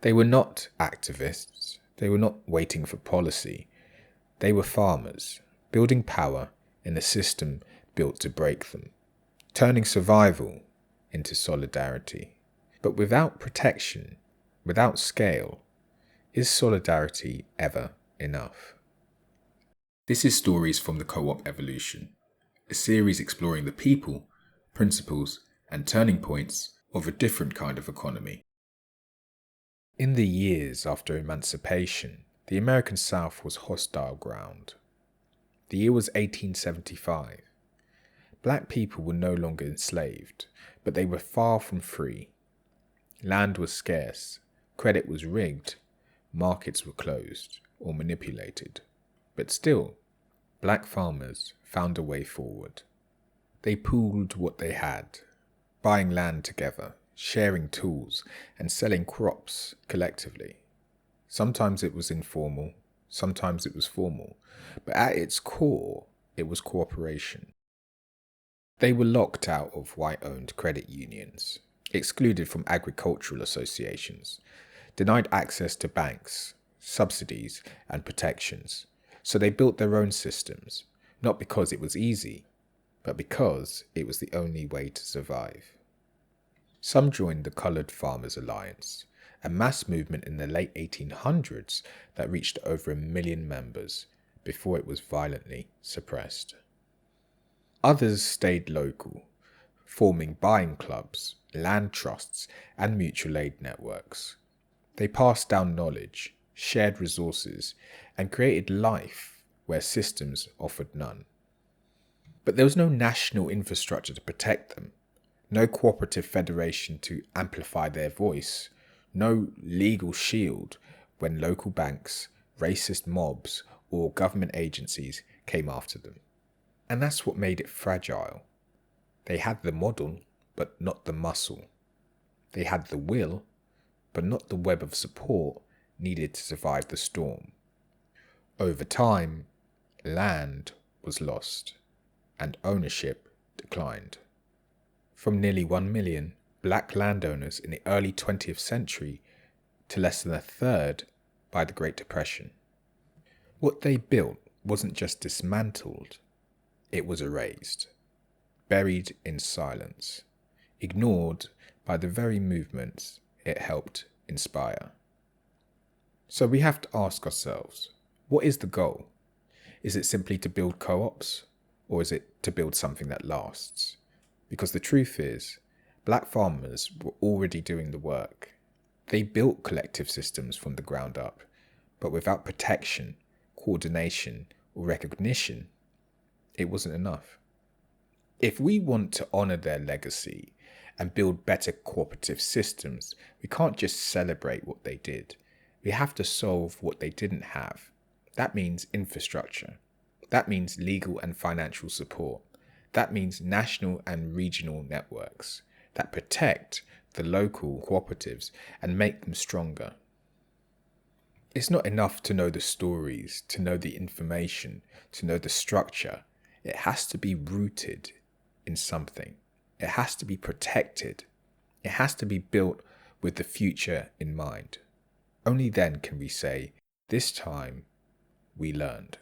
They were not activists. They were not waiting for policy. They were farmers, building power in a system built to break them, turning survival into solidarity. But without protection, without scale, is solidarity ever enough? This is Stories from the Co-op Evolution, a series exploring the people, principles, and turning points of a different kind of economy. In the years after emancipation, the American South was hostile ground. The year was 1875. Black people were no longer enslaved, but they were far from free. Land was scarce, credit was rigged, markets were closed or manipulated. But still, black farmers found a way forward. They pooled what they had, buying land together, sharing tools, and selling crops collectively. Sometimes it was informal, sometimes it was formal, but at its core, it was cooperation. They were locked out of white-owned credit unions, excluded from agricultural associations, denied access to banks, subsidies, and protections. So they built their own systems, not because it was easy, but because it was the only way to survive. Some joined the Coloured Farmers Alliance, a mass movement in the late 1800s that reached over 1 million members before it was violently suppressed. Others stayed local, forming buying clubs, land trusts, and mutual aid networks. They passed down knowledge, shared resources, and created life where systems offered none. But there was no national infrastructure to protect them, no cooperative federation to amplify their voice, no legal shield when local banks, racist mobs, or government agencies came after them. And that's what made it fragile. They had the model, but not the muscle. They had the will, but not the web of support needed to survive the storm. Over time, land was lost, and ownership declined. From nearly 1 million black landowners in the early 20th century to less than a third by the Great Depression. What they built wasn't just dismantled, it was erased, buried in silence, ignored by the very movements it helped inspire. So we have to ask ourselves, what is the goal? Is it simply to build co-ops, or is it to build something that lasts? Because the truth is, black farmers were already doing the work. They built collective systems from the ground up, but without protection, coordination, or recognition, it wasn't enough. If we want to honor their legacy and build better cooperative systems, we can't just celebrate what they did. We have to solve what they didn't have. That means infrastructure. That means legal and financial support. That means national and regional networks that protect the local cooperatives and make them stronger. It's not enough to know the stories, to know the information, to know the structure. It has to be rooted in something. It has to be protected. It has to be built with the future in mind. Only then can we say, this time we learned.